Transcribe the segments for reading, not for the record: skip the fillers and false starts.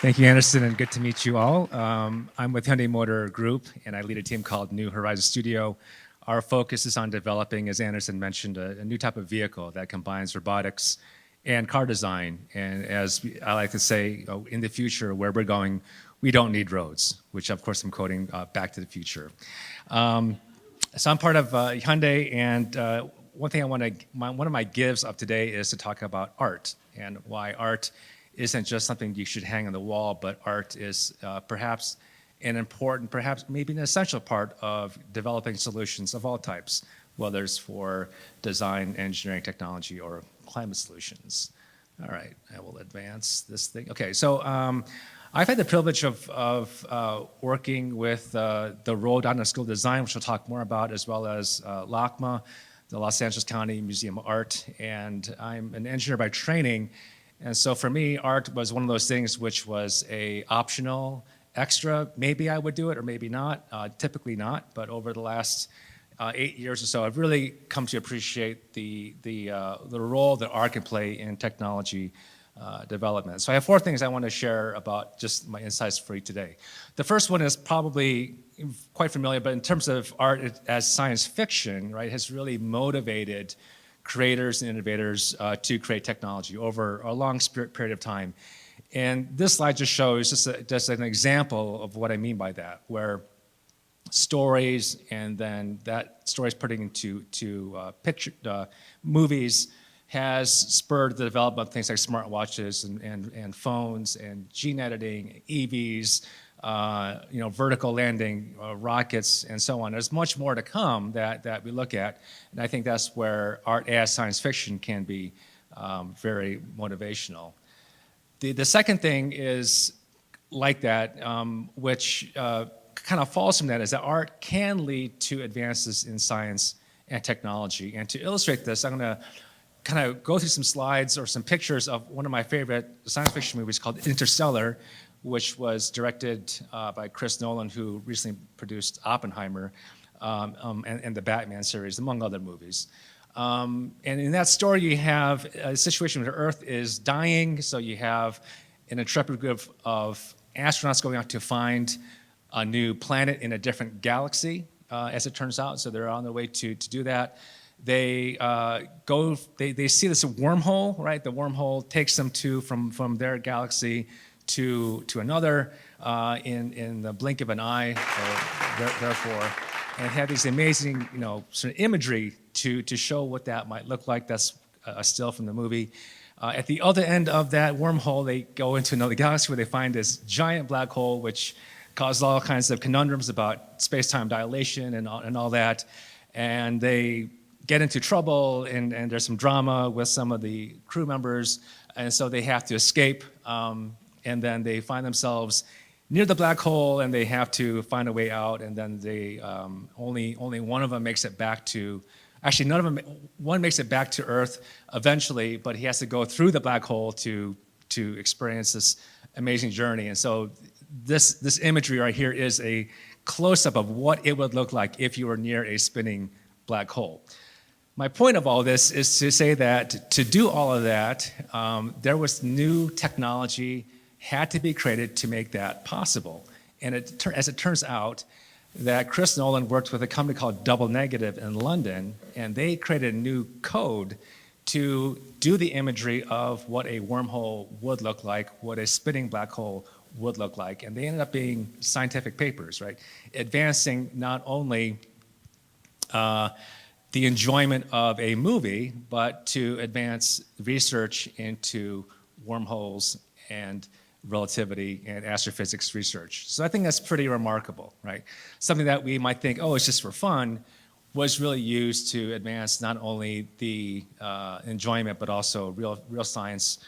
Thank you, Anderson, and good to meet you all. I'm with Hyundai Motor Group, and I lead a team called New Horizon Studio. Our focus is on developing, as Anderson mentioned, a new type of vehicle that combines robotics and car design. And as I like to say, in the future, where we're going, we don't need roads, which of course I'm quoting Back to the Future. So I'm part of Hyundai, and one thing one of my gives of today is to talk about art and why art isn't just something you should hang on the wall, but art is perhaps an important, perhaps maybe an essential part of developing solutions of all types, whether it's for design, engineering, technology, or climate solutions. All right, I will advance this thing. Okay, so I've had the privilege of working with the Rhode Island School of Design, which we'll talk more about, as well as LACMA, the Los Angeles County Museum of Art, and I'm an engineer by training. And so for me, art was one of those things which was a optional extra. Maybe I would do it or maybe not, typically not, but over the last 8 years or so, I've really come to appreciate the role that art can play in technology development. So I have 4 things I want to share about just my insights for you today. The first one is probably quite familiar, but in terms of art as science fiction, right, has really motivated creators and innovators to create technology over a long period of time. And this slide just shows just an example of what I mean by that, where stories and then that stories put into movies has spurred the development of things like smartwatches and phones and gene editing, EVs, vertical landing, rockets, and so on. There's much more to come that we look at, and I think that's where art as science fiction can be very motivational. The second thing is like that, which kind of falls from that, is that art can lead to advances in science and technology. And to illustrate this, I'm going to kind of go through some slides or some pictures of one of my favorite science fiction movies called Interstellar, which was directed by Chris Nolan, who recently produced Oppenheimer and the Batman series, among other movies. And in that story, you have a situation where Earth is dying, so you have an intrepid group of astronauts going out to find a new planet in a different galaxy, as it turns out. So they're on their way to do that. They they see this wormhole, right? The wormhole takes them from their galaxy to another in the blink of an eye, therefore, and have these amazing, sort of imagery to show what that might look like. That's a still from the movie. At the other end of that wormhole, they go into another galaxy where they find this giant black hole, which causes all kinds of conundrums about space-time dilation and all that. And they get into trouble, and there's some drama with some of the crew members, and so they have to escape. And then they find themselves near the black hole, and they have to find a way out. And then they only one of them makes it back to, actually none of them. One makes it back to Earth eventually, but he has to go through the black hole to experience this amazing journey. And so this imagery right here is a close-up of what it would look like if you were near a spinning black hole. My point of all this is to say that to do all of that, there was new technology had to be created to make that possible. And as it turns out, that Chris Nolan worked with a company called Double Negative in London, and they created a new code to do the imagery of what a wormhole would look like, what a spinning black hole would look like. And they ended up being scientific papers, right? Advancing not only the enjoyment of a movie, but to advance research into wormholes and relativity and astrophysics research. So I think that's pretty remarkable, right? Something that we might think, oh, it's just for fun, was really used to advance not only the enjoyment, but also real science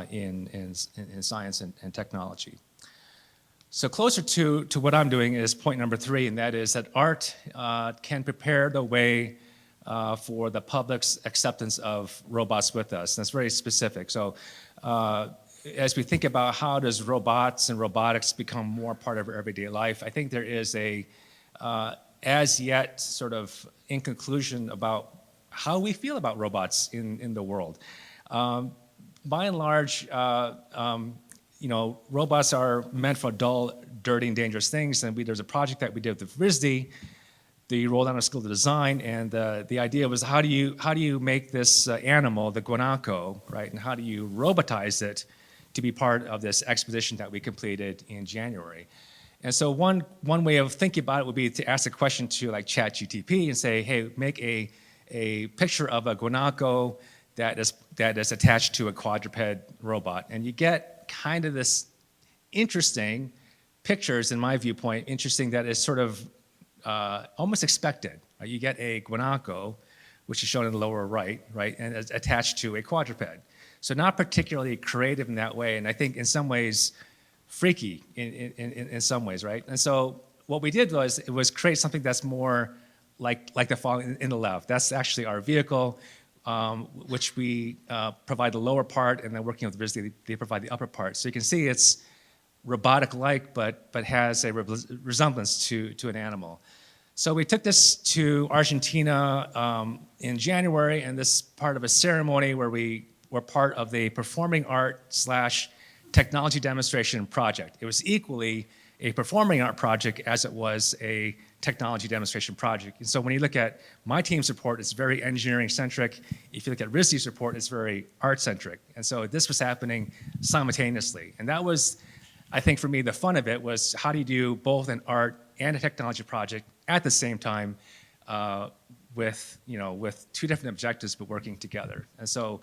in science and technology. So closer to what I'm doing is point number 3, and that is that art can prepare the way for the public's acceptance of robots with us. And that's very specific. So as we think about how does robots and robotics become more part of our everyday life, I think there is a as yet sort of inconclusion about how we feel about robots in the world. By and large, robots are meant for dull, dirty, and dangerous things. And there's a project that we did with RISD. They rolled out a school of design, and the idea was how do you make this animal, the guanaco, right? And how do you robotize it to be part of this expedition that we completed in January? And so one way of thinking about it would be to ask a question to like ChatGPT and say, hey, make a picture of a guanaco that is attached to a quadruped robot. And you get kind of this interesting pictures, in my viewpoint, interesting that is sort of almost expected. You get a guanaco, which is shown in the lower right, and it's attached to a quadruped. So not particularly creative in that way, and I think in some ways freaky in some ways, right? And so what we did was create something that's more like the following in the left. That's actually our vehicle, which we provide the lower part, and then working with RISD, they provide the upper part. So you can see it's robotic-like, but has a resemblance to an animal. So we took this to Argentina in January, and this part of a ceremony where we were part of the performing art / technology demonstration project. It was equally a performing art project as it was a technology demonstration project. And so when you look at my team's report, it's very engineering-centric. If you look at RISD's report, it's very art-centric. And so this was happening simultaneously. And that was, I think for me, the fun of it was how do you do both an art and a technology project at the same time with two different objectives but working together. And so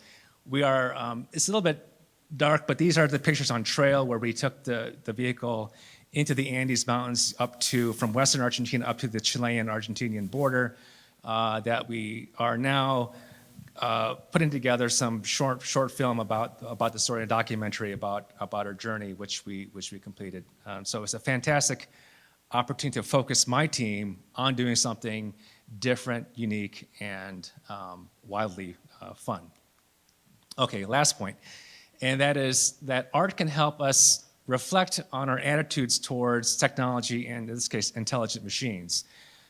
we are, it's a little bit dark, but these are the pictures on trail where we took the vehicle into the Andes Mountains from western Argentina up to the Chilean-Argentinian border that we are now putting together some short film about the story, a documentary about our journey, which we completed. So it's a fantastic opportunity to focus my team on doing something different, unique, and wildly fun. Okay, last point, and that is that art can help us reflect on our attitudes towards technology and, in this case, intelligent machines.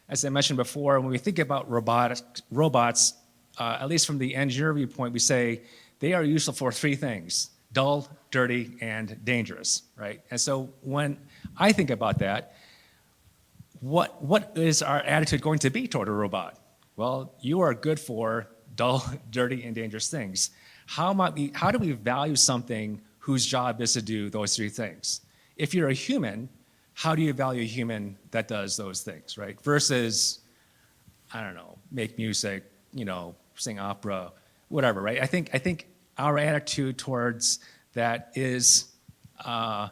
As I mentioned before, when we think about robots, at least from the engineer viewpoint, we say they are useful for three things: dull, dirty, and dangerous, right? And so when I think about that, what is our attitude going to be toward a robot? Well, you are good for dull, dirty, and dangerous things. How do we value something whose job is to do those three things? If you're a human, how do you value a human that does those things, right? Versus, I don't know, make music, sing opera, whatever, right? I think our attitude towards that is, I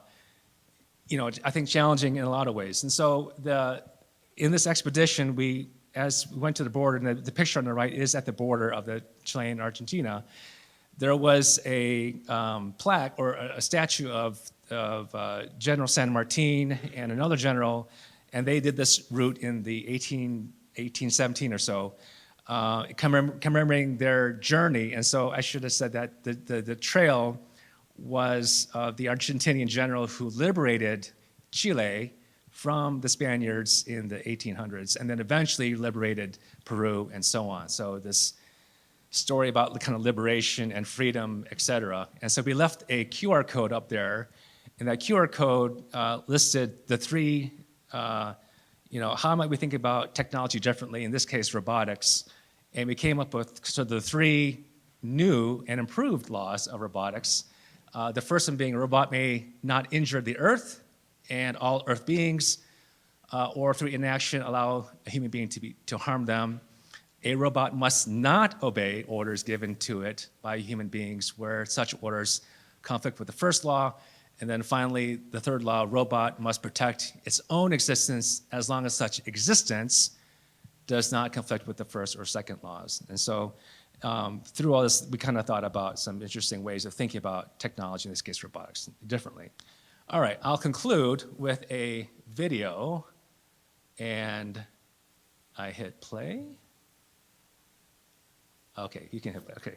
think challenging in a lot of ways. And so in this expedition, as we went to the border, and the picture on the right is at the border of the Chile and Argentina, there was a plaque or a statue of General San Martin and another general, and they did this route in the 1817 or so, commemorating their journey. And so I should have said that the trail was the Argentinian general who liberated Chile from the Spaniards in the 1800s, and then eventually liberated Peru and so on. So this story about the kind of liberation and freedom, et cetera. And so we left a QR code up there, and that QR code listed the three, how might we think about technology differently, in this case, robotics. And we came up with the three new and improved laws of robotics. The first one being a robot may not injure the earth and all earth beings, or through inaction allow a human being to harm them. A robot must not obey orders given to it by human beings where such orders conflict with the first law. And then finally, the third law, robot must protect its own existence as long as such existence does not conflict with the first or second laws. And so through all this, we kind of thought about some interesting ways of thinking about technology, in this case robotics, differently. All right, I'll conclude with a video, and I hit play. Okay, you can hit play, okay.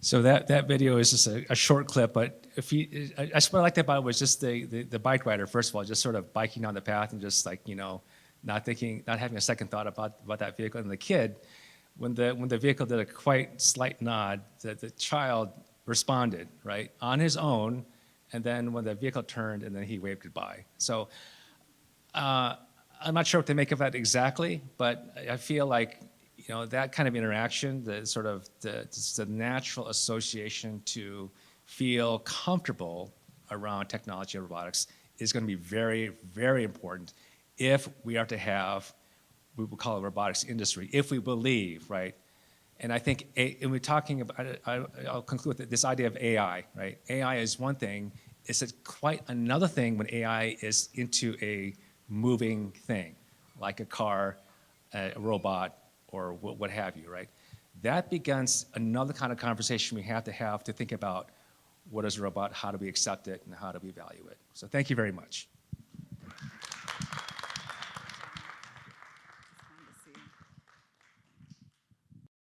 So that video is just a short clip, but if you, what I liked about it was just the bike rider, first of all, just sort of biking down the path and just like, not thinking, not having a second thought about that vehicle. And the kid, when the vehicle did a quite slight nod, the child responded, right, on his own, and then when the vehicle turned, and then he waved goodbye. So I'm not sure what to make of that exactly, but I feel like that kind of interaction, the sort of the natural association to feel comfortable around technology and robotics is going to be very, very important if we are to have, we will call it a robotics industry, if we believe, right? And I think, and we're talking about, I'll conclude with this idea of AI, right? AI is one thing. It's quite another thing when AI is into a moving thing, like a car, a robot, or what have you, right? That begins another kind of conversation we have to think about what is a robot, how do we accept it, and how do we value it. So thank you very much.